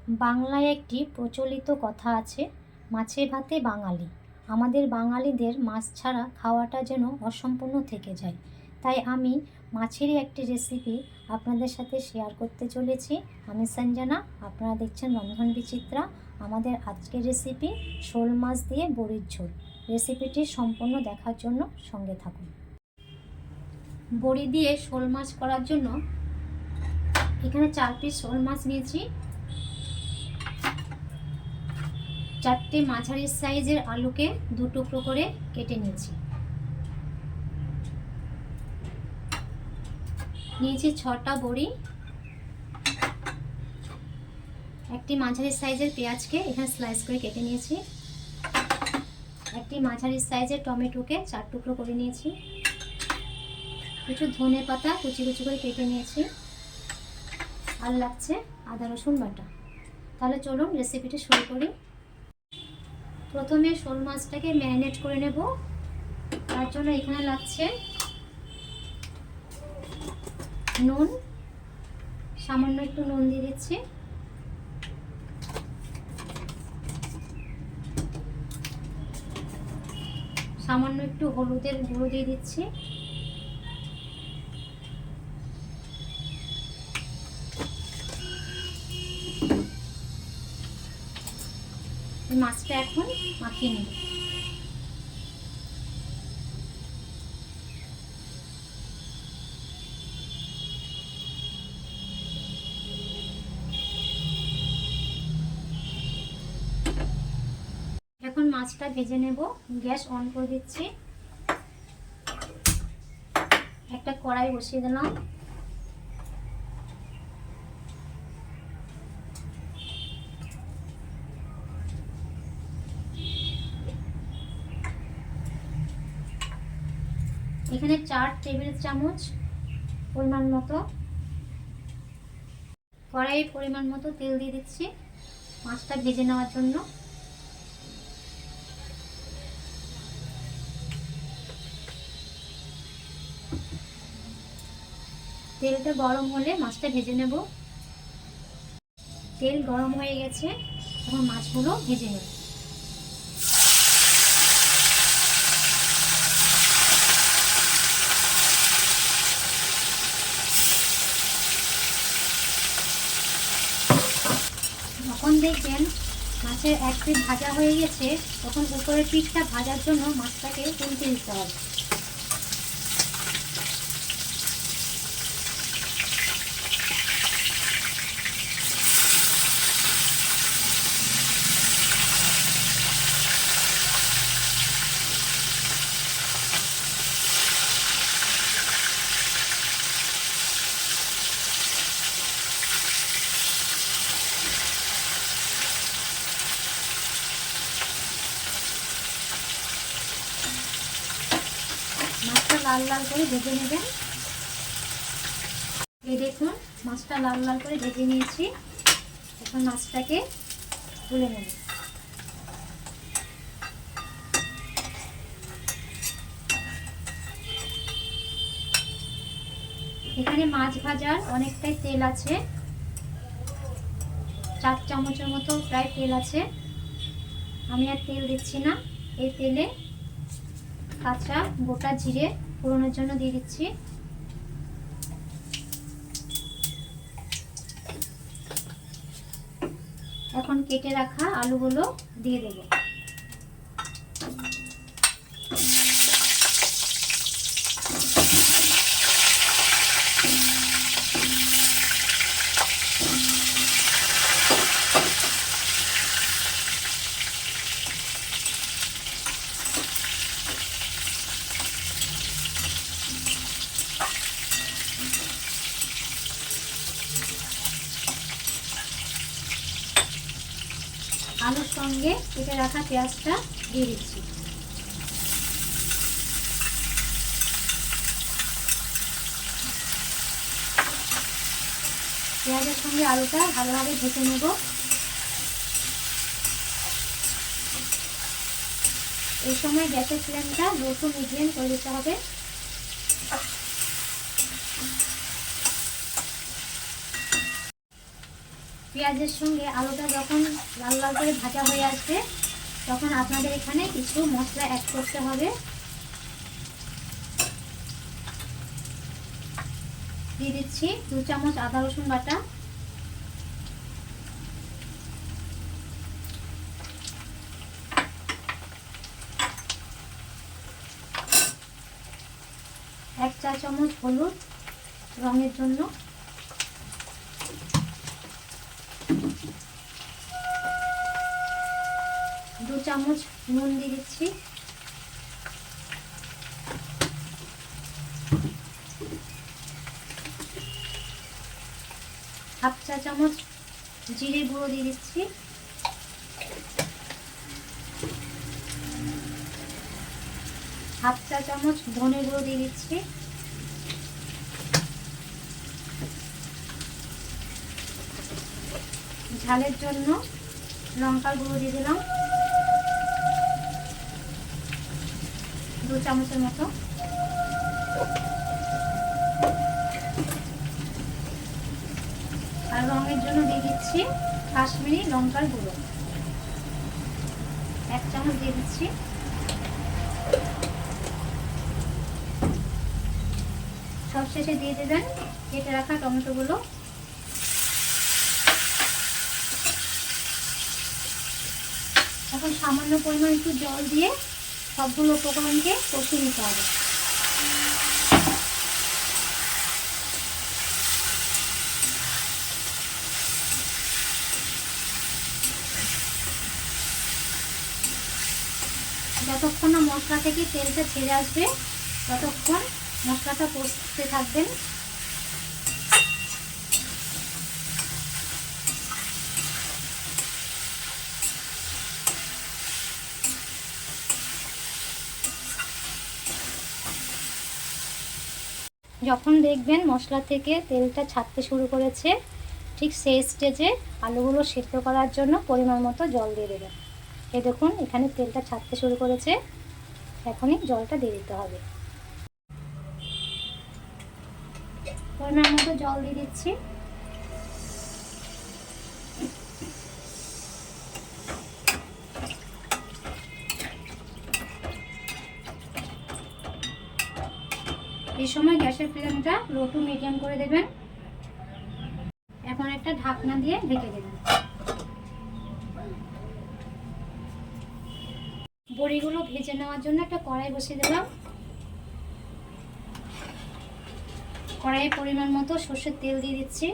বাংলায় একটি প্রচলিত কথা আছে, মাছে ভাতে বাঙালি। আমাদের বাঙালিদের মাছ ছাড়া খাওয়াটা যেন অসম্পূর্ণ থেকে যায়। তাই আমি মাছেরই একটি রেসিপি আপনাদের সাথে শেয়ার করতে চলেছি। আমি সঞ্জনা, আপনারা দেখছেন রন্ধন বিচিত্রা। আমাদের আজকের রেসিপি শোল মাছ দিয়ে বড়ির ঝোল। রেসিপিটি সম্পূর্ণ দেখার জন্য সঙ্গে থাকুন। বড়ি দিয়ে শোল মাছ করার জন্য এখানে 4 পিস শোল মাছ নিয়েছি। 4টে মাঝারি সাইজের আলুকে 2 টুকরো করে কেটে নিয়েছি। নিয়েছি 6টা বড়ি। একটি মাঝারি সাইজের পেঁয়াজকে এখানে স্লাইস করে কেটে নিয়েছি। একটি মাঝারি সাইজের টমেটোকে 4 টুকরো করে নিয়েছি। কিছু ধনে পাতা কুচি কুচি করে কেটে নিয়েছি। আর লাগছে আদা রসুন বাটা। তাহলে চলুন রেসিপিটি শুরু করি। প্রথমে শোল মাছটাকে ম্যারিনেট করে নেব। তার জন্য এখানে লাগছে নুন, সামান্য একটু নুন দিয়ে দিচ্ছি। সামান্য একটু হলুদের গুঁড়ো দিয়ে দিচ্ছি। মাছটা এখন মাখিয়ে নেব। এখন মাছটা ভেজে নেব। গ্যাস অন করে দিচ্ছি। একটা কড়াই বসিয়ে দিলাম। এখানে 4 টেবিল চামচ পরিমাণ মতো কড়াই পরিমাণ মতো তেল দিয়ে দিচ্ছি মাছটা ভেজে নেওয়ার জন্য। তেলটা গরম হলে মাছটা ভেজে নেব। তেল গরম হয়ে গেছে, এখন মাছগুলো ভেজে নেব। যখন দেখবেন মাছের এক পিঠ ভাজা হয়ে গেছে, তখন উপরের পিঠটা ভাজার জন্য মাছটাকে উল্টে দিতে হবে। মাছটা লাল লাল করে ভেজে নেবেন। এই দেখুন মাছটা লাল লাল করে ভেজে নিয়েছি। এখন মাছটাকে তুলে নেব। এখানে মাছ ভাজার অনেকটাই তেল আছে, 4 চামচের মতো প্রায় তেল আছে। আমি আর তেল দিচ্ছি না। এই তেলে কাঁচা গোটা জিরে ফোড়নের জন্য দিয়ে দিচ্ছি। এখন কেটে রাখা আলুগুলো দিয়ে দেব। আলুর সঙ্গে কেটে রাখা পেঁয়াজটা দিয়ে দিচ্ছি। পেঁয়াজের সঙ্গে আলুটা ভালোভাবে ভেজে নেব। এই সময় গ্যাসের ফ্লেমটা লো টু মিডিয়াম করে দিতে হবে। পেঁয়াজের সঙ্গে আলুটা যখন লাল লাল করে ভাজা হয়ে আসবে তখন আপনাদের এখানে কিছু মশলা অ্যাড করতে হবে। দিয়ে দিচ্ছি 2 চামচ আদা রসুন বাটা, 1 চা চামচ হলুদ রঙের জন্য, 2 চামচ নুন দিয়ে দিচ্ছি, 1/2 চা চামচ জিরে গুঁড়ো দিয়ে দিচ্ছি, 1/2 চা চামচ ধনে গুঁড়ো দিয়ে দিচ্ছি, ঝালের জন্য লঙ্কার গুঁড়ো দিয়ে দিলাম 2 চামচের মতো, আর রঙের জন্য দিয়ে দিচ্ছি কাশ্মীরি লঙ্কার গুঁড়ো 1 চামচ দিয়ে দিচ্ছি। সবশেষে দিয়ে দেবেন কেটে রাখা টমেটোগুলো। এখন সামান্য পরিমাণ একটু জল দিয়ে সবগুলো উপকরণকে কষিয়ে নিতে হবে। যতক্ষণ না মশলা থেকে তেলটা ছেড়ে আসবে ততক্ষণ মশলাটা কষতে থাকবেন। যখন দেখবেন মশলা থেকে তেলটা ছাড়তে শুরু করেছে ঠিক সেই স্টেজে আলুগুলো সিদ্ধ করার জন্য পরিমাণ মতো জল দিয়ে দেবেন। এই দেখুন এখানে তেলটা ছাড়তে শুরু করেছে, এখনই জলটা দিয়ে দিতে হবে। পরিমাণ মতো জল দিয়ে দিচ্ছি। এই সময় গ্যাসের ফ্লেমটা লো টু মিডিয়াম করে দেবেন। এখন একটা ঢাকনা দিয়ে ঢেকে দেবেন। বড়িগুলো ভেজে নেওয়ার জন্য একটা কড়াই বসিয়ে দিলাম। কড়াইয়ে পরিমাণ মতো সরষের তেল দিয়ে দিচ্ছি।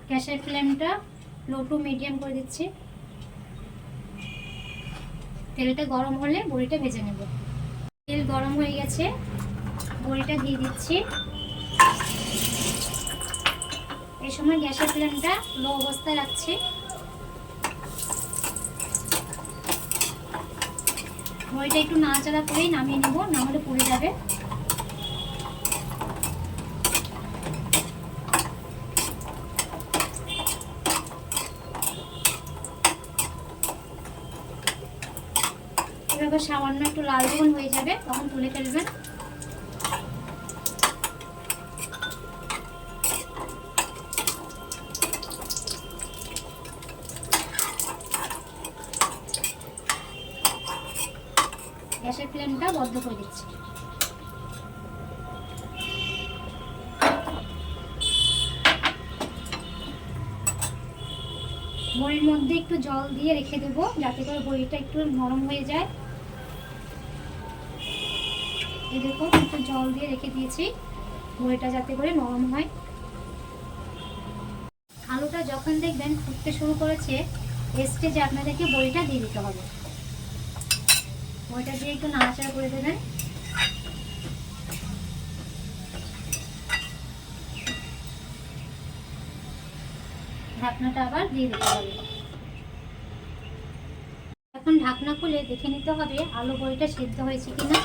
গ্যাসের ফ্লেমটা লো টু মিডিয়াম করে দিচ্ছি। তেলটা গরম হলে বড়িটা ভেজে নেব। তেল গরম হয়ে গেছে, বড়িটা দিয়ে দিচ্ছি। এই সময় গ্যাসের ফ্লেমটা লো অবস্থায় রাখছি। বড়িটা একটু নাড়াচাড়া করেই নামিয়ে নেব, না হলে পুড়ে যাবে। এভাবে সামান্য একটু লাল যখন হয়ে যাবে তখন তুলে ফেলবেন। গ্যাসের ফ্লেমটা বন্ধ করে দিচ্ছি। বড়ির মধ্যে একটু জল দিয়ে রেখে দেব যাতে করে বড়িটা একটু নরম হয়ে যায়। এই দেখুন একটু জল দিয়ে রেখে দিয়েছি বড়িটা যাতে করে নরম হয়। আলুটা যখন দেখবেন ফুটতে শুরু করেছে এই স্টেজে আপনাদেরকে বড়িটা দিয়ে দিতে হবে। বড়িটা দিয়ে একটু নাড়াচাড়া করে দেবেন। ঢাকনাটা আবার দিয়ে দিতে হবে। এখন ঢাকনা খুলে দেখে নিতে হবে আলু বড়িটা সিদ্ধ হয়েছে কিনা।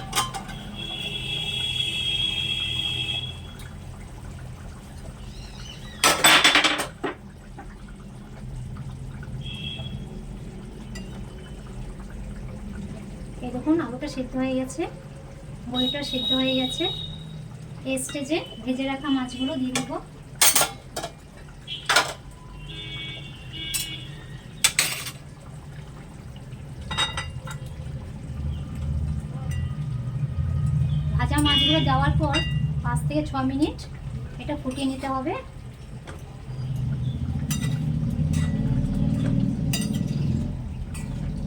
এই দেখুন আলুটা সিদ্ধ হয়ে গেছে, বড়িটা সিদ্ধ হয়ে গেছে। এই স্টেজে ভেজে রাখা মাছগুলো দিয়ে দেবো। ভাজা মাছগুলো দেওয়ার পর 5 থেকে 6 মিনিট এটা ফুটিয়ে নিতে হবে।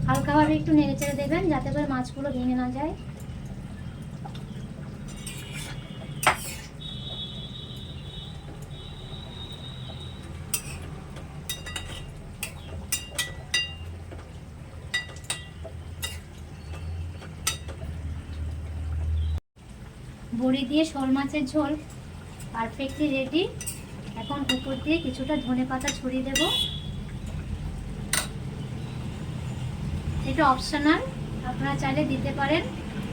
হালকাভাবে একটু নেড়েচেড়ে দেবেন যাতে করে মাছগুলো ভেঙে না যায়। বড়ি দিয়ে শোল মাছের ঝোল পারফেক্টলি রেডি। এখন উপর দিয়ে কিছুটা ধনেপাতা ছড়িয়ে দেব। এটা অপশনাল, আপনারা চাইলে দিতে পারেন,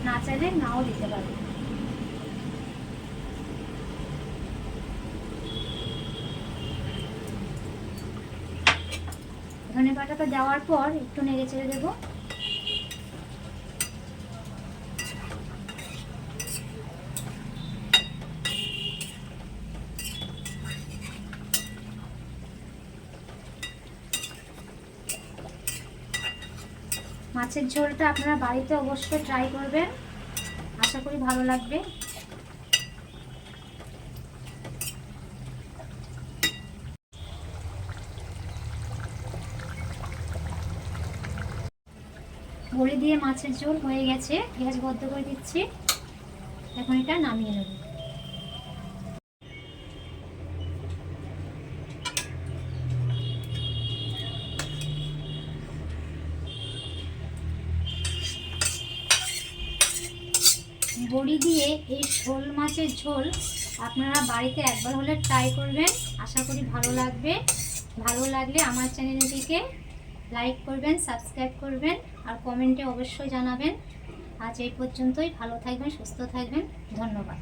না চাইলে নাও দিতে পারেন। ধনেপাতাটা দেওয়ার পর একটু নেড়ে চেড়ে দেবো। মাছের ঝোলটা আপনারা বাড়িতে অবশ্যই ট্রাই করবেন, আশা করি ভালো লাগবে। বড়ি দিয়ে মাছের ঝোল হয়ে গেছে, গ্যাস বন্ধ করে দিচ্ছি। এখন এটা নামিয়ে নেব। বড়ি দিয়ে এই শোল মাছের ঝোল আপনারা বাড়িতে একবার হলে ট্রাই করবেন, আশা করি ভালো লাগবে। ভালো লাগলে আমার চ্যানেলটিকে লাইক করবেন, সাবস্ক্রাইব করবেন আর কমেন্টে অবশ্যই জানাবেন। আজ এই পর্যন্তই। ভালো থাকবেন, সুস্থ থাকবেন। ধন্যবাদ।